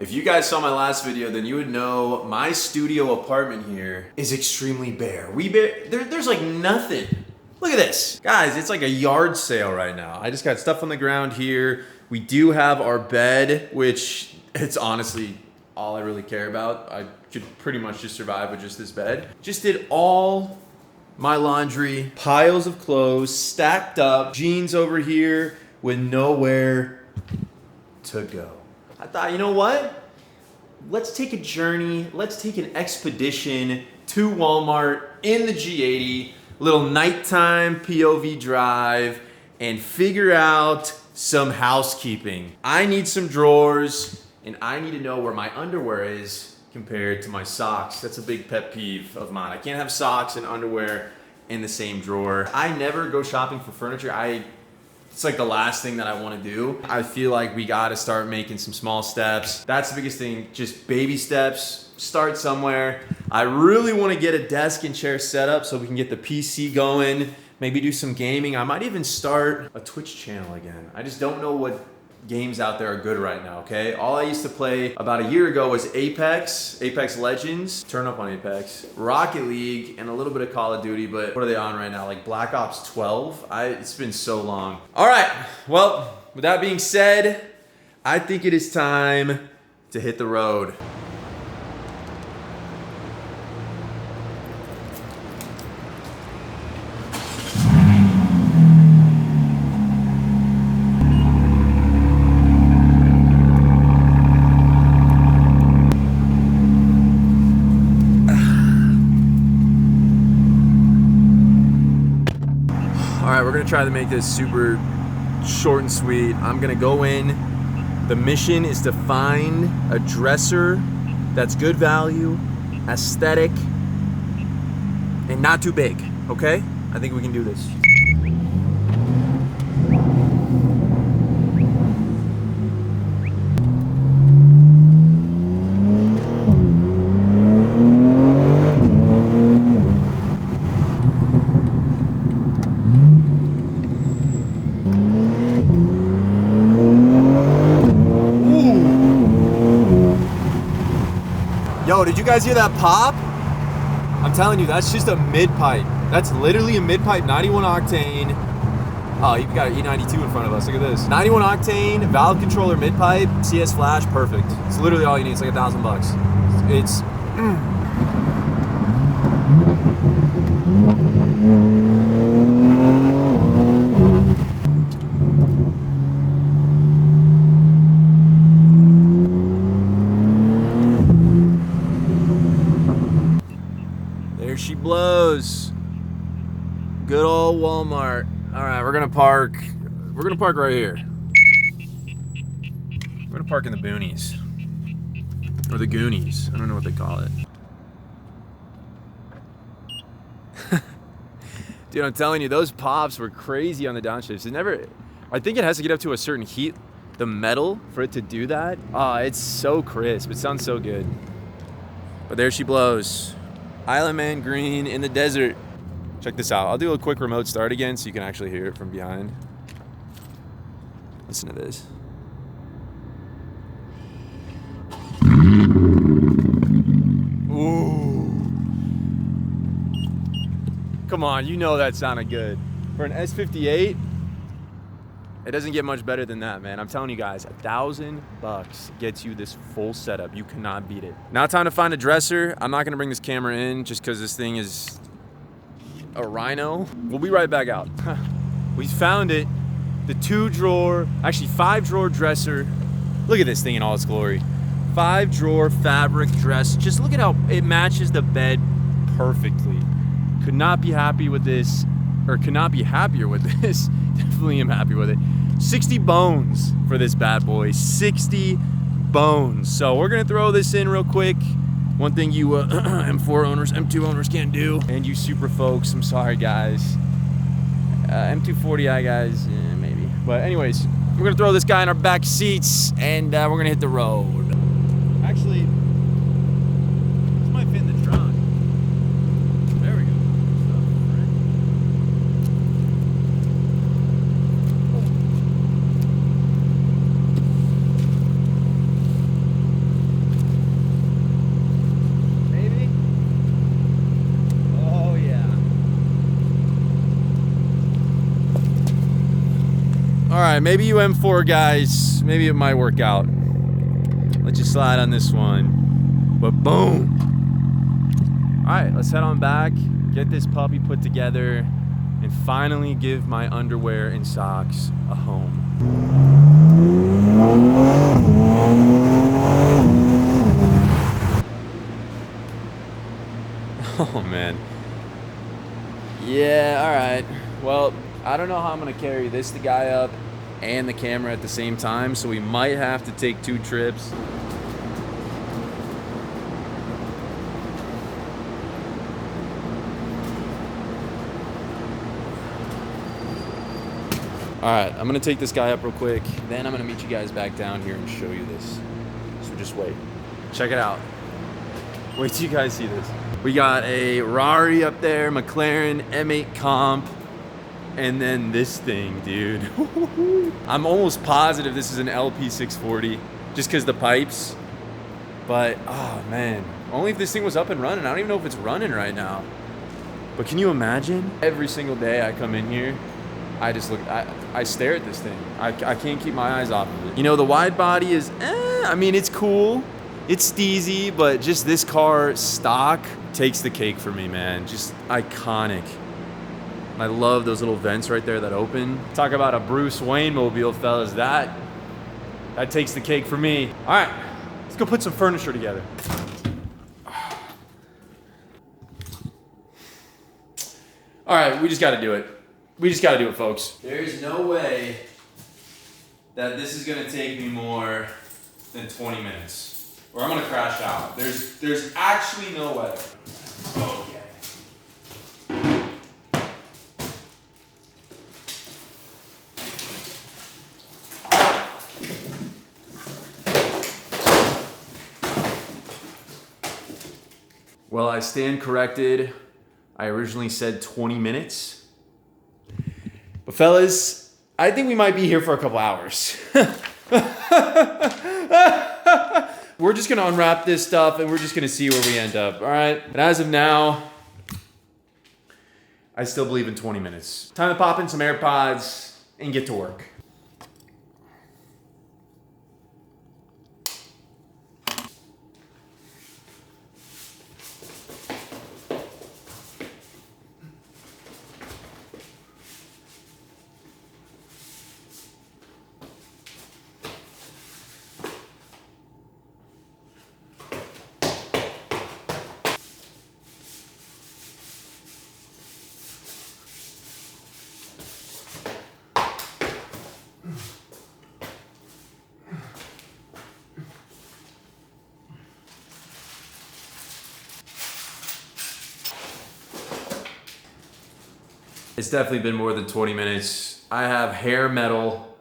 If you guys saw my last video, then you would know my studio apartment here is extremely bare. There's like nothing. Look at this. Guys, it's like a yard sale right now. I just got stuff on the ground here. We do have our bed, which it's honestly all I really care about. I could pretty much just survive with just this bed. Just did all my laundry, piles of clothes stacked up, jeans over here with nowhere to go. I thought, you know what? Let's take a journey. Let's take an expedition to Walmart in the G80, little nighttime POV drive, and figure out some housekeeping. I need some drawers, and I need to know where my underwear is compared to my socks. That's a big pet peeve of mine. I can't have socks and underwear in the same drawer. I never go shopping for furniture. It's like the last thing that I want to do. I feel like we got to start making some small steps. That's the biggest thing, just baby steps. Start somewhere. I really want to get a desk and chair set up so we can get the PC going, maybe do some gaming. I might even start a Twitch channel again. I just don't know what games out there are good right now, okay? All I used to play about a year ago was Apex Legends, turn up on Apex, Rocket League, and a little bit of Call of Duty, but what are they on right now? Like Black Ops 12? It's been so long. All right, well, with that being said, I think it is time to hit the road. We're gonna try to make this super short and sweet. I'm gonna go in. The mission is to find a dresser that's good value, aesthetic, and not too big, okay? I think we can do this. Yo, did you guys hear that pop? I'm telling you, that's just a mid-pipe. That's literally a mid-pipe, 91 octane. Oh, you've got an E92 in front of us, look at this. 91 octane, valve controller mid-pipe, CS flash, perfect. It's literally all you need, it's like $1,000. It's, she blows. Good old Walmart. All right, we're gonna park right here. We're gonna park in the boonies. Or the Goonies. I don't know what they call it. Dude, I'm telling you, those pops were crazy on the downshifts. I think it has to get up to a certain heat, the metal, for it to do that. Oh, it's so crisp. It sounds so good. But there she blows. Island Man green in the desert. Check this out. I'll do a quick remote start again so you can actually hear it from behind. Listen to this. Ooh. Come on, you know that sounded good. For an S58, it doesn't get much better than that, man. I'm telling you guys, $1,000 gets you this full setup. You cannot beat it. Now time to find a dresser. I'm not gonna bring this camera in just because this thing is a rhino. We'll be right back out. We found it. The 5-drawer dresser. Look at this thing in all its glory. 5-drawer fabric dress. Just look at how it matches the bed perfectly. Could not be happy with this, or could not be happier with this. Definitely am happy with it. 60 bones for this bad boy. 60 bones. So we're gonna throw this in real quick. One thing you M4 owners, M2 owners can't do, and you super folks, I'm sorry guys. M240i guys, maybe. But anyways, we're gonna throw this guy in our back seats, and we're gonna hit the road. Actually, this might fit in the trunk. There we go. right, maybe you M4 guys, maybe it might work out. Let you slide on this one, but boom. All right, let's head on back, get this puppy put together, and finally give my underwear and socks a home. Oh man. Yeah, all right. Well, I don't know how I'm gonna carry this guy up and the camera at the same time, so we might have to take 2 trips. All right, I'm gonna take this guy up real quick, then I'm gonna meet you guys back down here and show you this. So just wait. Check it out. Wait till you guys see this. We got a Rari up there, McLaren M8 Comp, and then this thing, dude. I'm almost positive this is an LP640, just because the pipes. But, oh man, only if this thing was up and running. I don't even know if it's running right now. But can you imagine? Every single day I come in here, I just look, I stare at this thing. I can't keep my eyes off of it. You know, the wide body is, I mean, it's cool. It's steezy, but just this car stock takes the cake for me, man. Just iconic. I love those little vents right there that open. Talk about a Bruce Wayne mobile, fellas. That takes the cake for me. All right, let's go put some furniture together. All right, we just got to do it. We just got to do it, folks. There's no way that this is going to take me more than 20 minutes, or I'm going to crash out. There's actually no way. Okay. Well, I stand corrected. I originally said 20 minutes. But fellas, I think we might be here for a couple hours. We're just gonna unwrap this stuff and we're just gonna see where we end up, all right? But as of now, I still believe in 20 minutes. Time to pop in some AirPods and get to work. It's definitely been more than 20 minutes. I have hair metal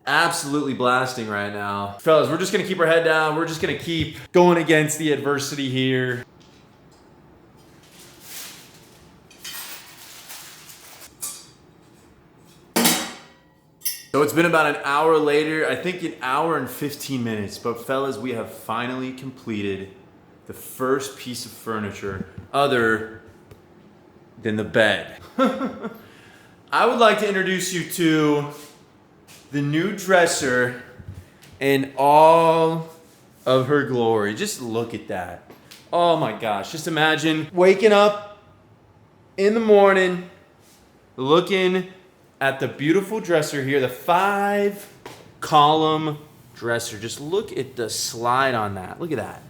absolutely blasting right now. Fellas, we're just gonna keep our head down. We're just gonna keep going against the adversity here. So it's been about an hour later, I think an hour and 15 minutes, but fellas, we have finally completed the first piece of furniture other than the bed. I would like to introduce you to the new dresser in all of her glory. Just look at that. Oh my gosh, just imagine waking up in the morning, looking at the beautiful dresser here, the 5-column dresser. Just look at the slide on that. Look at that.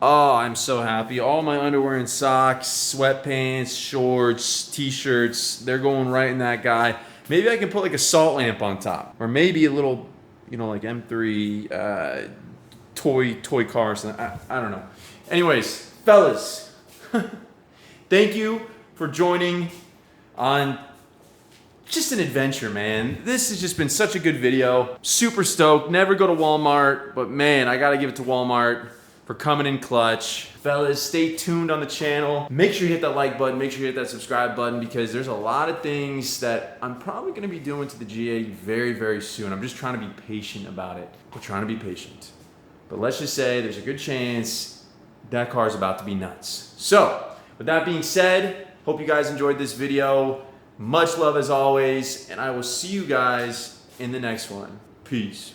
Oh, I'm so happy. All my underwear and socks, sweatpants, shorts, t-shirts, they're going right in that guy. Maybe I can put like a salt lamp on top, or maybe a little, you know, like M3 toy car or something. I don't know. Anyways, fellas, thank you for joining on just an adventure, man. This has just been such a good video. Super stoked. Never go to Walmart, but man, I gotta give it to Walmart for coming in clutch. Fellas, stay tuned on the channel. Make sure you hit that like button. Make sure you hit that subscribe button, because there's a lot of things that I'm probably gonna be doing to the G80 very, very soon. I'm just trying to be patient about it. We're trying to be patient. But let's just say there's a good chance that car is about to be nuts. So, with that being said, hope you guys enjoyed this video. Much love as always, and I will see you guys in the next one. Peace.